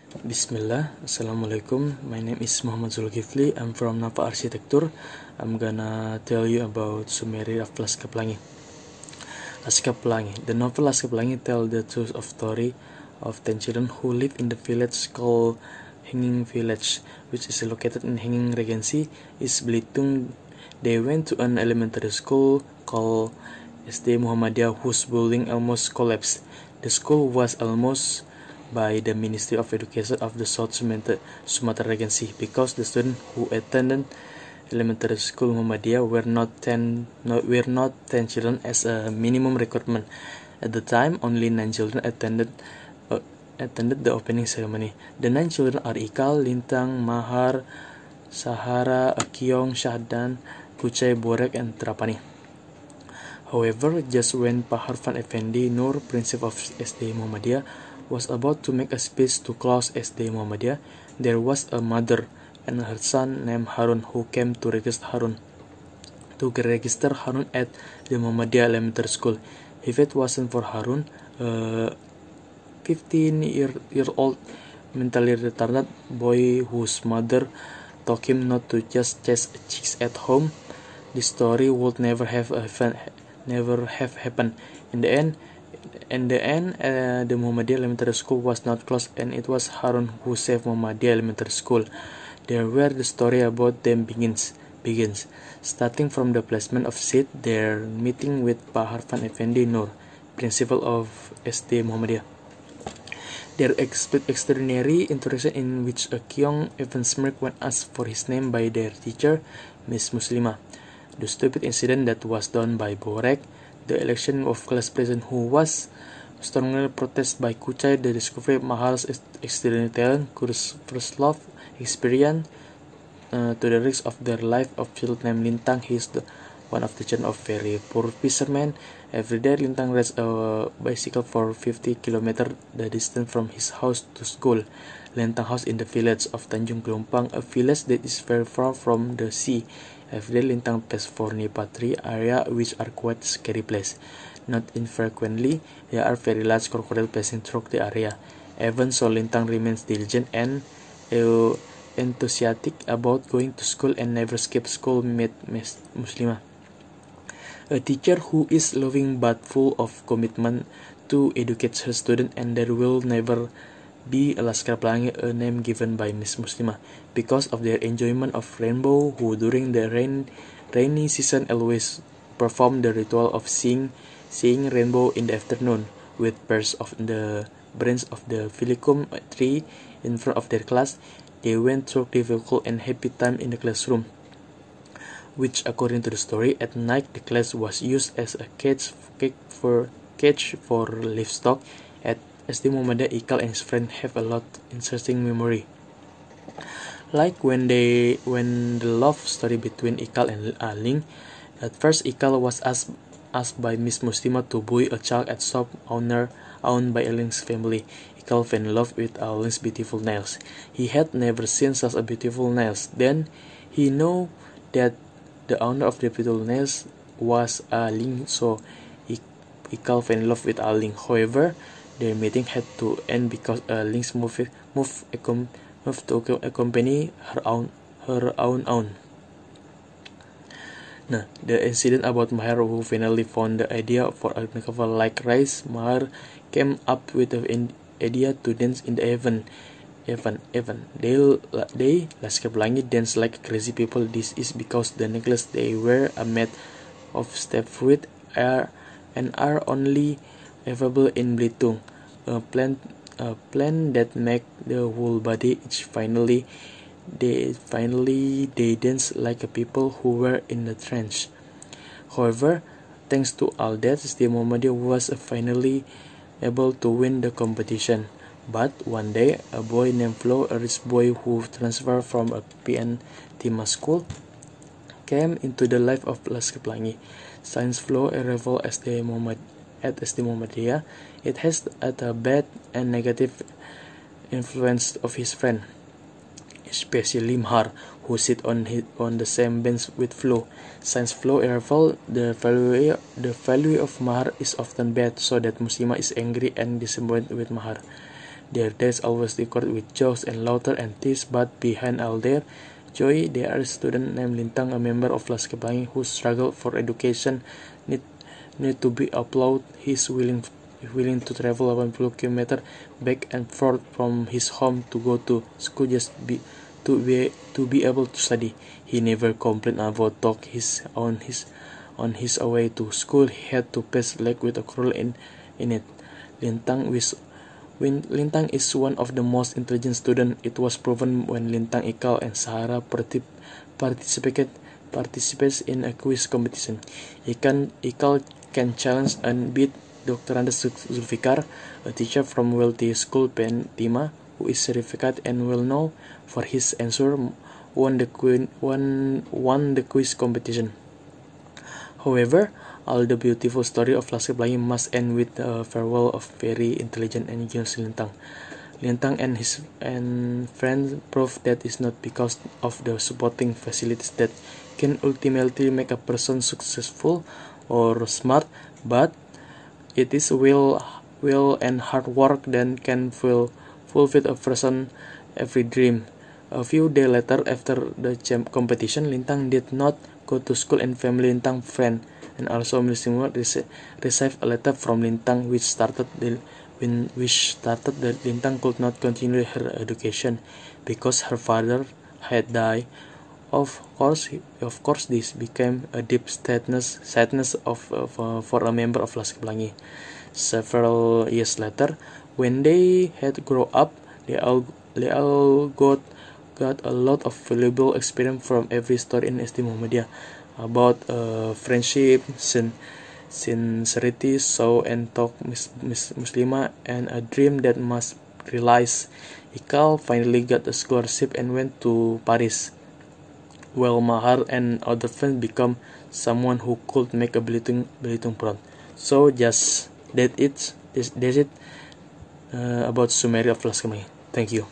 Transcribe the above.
Bismillah, Assalamualaikum. My name is Muhammad Zulkifli. I'm from Napa Arsitektur. I'm gonna tell you about Sumeria of Laskar Pelangi. Laskar Pelangi. The novel Laskar Pelangi tells the true story of 10 children who live in the village called Hanging Village, which is located in Hanging Regency, East Belitung. They went to an elementary school called SD Muhammadiyah, whose building almost collapsed. The school was almost by the Ministry of Education of the South Sumatra Regency because the students who attended elementary school Muhammadiyah were not 10 children as a minimum requirement. At the time, only 9 children attended the opening ceremony. The 9 children are Ikal, Lintang, Mahar, Sahara, Akyong, Syahdan, Kucai, Borek, and Trapani. However, just when Pak Harfan Effendi Nur, principal of SD Muhammadiyah, was about to make a speech to close SD Muhammadiyah, there was a mother and her son named Harun who came to register Harun at the Muhammadiyah Elementary School. If it wasn't for Harun, a 15-year-old mentally retarded boy whose mother told him not to just chase chicks at home, this story would never have happened. In the end, the Muhammadiyah Elementary School was not closed, and it was Harun who saved Muhammadiyah Elementary School. There where the story about them begins. Starting from the placement of seat, their meeting with Pak Harfan Effendi Nur, principal of SD Muhammadiyah. Their extraordinary interaction in which Akyong even smirked when asked for his name by their teacher, Miss Muslimah. The stupid incident that was done by Borek, the election of class president who was strongly protested by Kucai, the discovery of Mahar's extraordinary talent, Kur's first love, experience, to the risk of their life of child named Lintang. He is one of the children of very poor fishermen. Every day, Lintang rides a bicycle for 50 kilometers the distance from his house to school. Lintang house in the village of Tanjung Kelumpang, a village that is very far from the sea. Every day, Lintang passes for Nipatri area, which are quite scary place. Not infrequently, there are very large crocodiles passing through the area. Even so, Lintang remains diligent and enthusiastic about going to school and never skips school. Met Miss Muslimah, a teacher who is loving but full of commitment to educate her student, and there will never be a Laskar Pelangi, a name given by Miss Muslimah, because of their enjoyment of rainbow, who during the rainy season always perform the ritual of seeing rainbow in the afternoon with birds of the branch of the filicum tree in front of their class. They went through difficult and happy time in the classroom, which according to the story, at night the class was used as a cage for livestock. At SD Muhammadiyah, Ikal and his friend have a lot interesting memory. Like when the love story between Ikal and Aling. At first, Ikal was asked by Miss Muslimah to buy a child at shop owned by Aling's family. Ikal fell in love with Aling's beautiful nails. He had never seen such a beautiful nails. Then he knew that the owner of the beautiful nails was Aling, so Ikal fell in love with Aling. However, their meeting had to end because Ling's moved to accompany her own. Now, the incident about Mahar who finally found the idea for a novel like Rice, Mahar came up with the idea to dance in the Evan. They Laskar Pelangi dance like crazy people. This is because the necklace they wear are made of step fruit and are only available in Belitung, a plant that make the whole body itch. Finally they dance like a people who were in the trench. However, thanks to all that, the Muhammadiyah was finally able to win the competition. But one day, a boy named Flo, a rich boy who transferred from a PN Tima school, came into the life of Laskar Pelangi. Since Flo arrival at SD Muhammadiyah, it has had a bad and negative influence of his friend, especially Mahar, who sit on the same bench with Flo. Since Flo arrival, the value of Mahar is often bad, so that Muslimah is angry and disappointed with Mahar. Their days always decorated with jokes and laughter and tears, but behind all their joy, there is a student named Lintang, a member of Laskar Pelangi who struggled for education, need to be applauded. He's willing to travel 80 kilometers back and forth from his home to go to school just to be able to study. He never complained about talk. On his way to school, he had to pass leg with a crawl in it. Lintang is one of the most intelligent students. It was proven when Lintang, Ikal, and Sahara participates in a quiz competition. Ikal can challenge and beat Dr. Andes Zulfikar, a teacher from wealthy school Pentima, who is certified and well known for his answer, won the quiz competition. However, all the beautiful story of Laskar Pelangi must end with the farewell of very intelligent and genius Lintang. Lintang and his friends proved that it's not because of the supporting facilities that can ultimately make a person successful or smart, but it is will and hard work that can fulfill a person's every dream. A few days later, after the competition, Lintang did not go to school, and family Lintang friend and also Muslim received a letter from Lintang which stated that Lintang could not continue her education because her father had died. Of course, this became a deep sadness for a member of Laskar Pelangi. Several years later, when they had grown up, they all got a lot of valuable experience from every story in SD Muhammadiyah about friendship, sincerity, show and talk Muslimah, and a dream that must realize. Ikal finally got a scholarship and went to Paris, while Mahar and other friends become someone who could make a Belitung proud. So just that's it about summary of Laskar Pelangi. Thank you.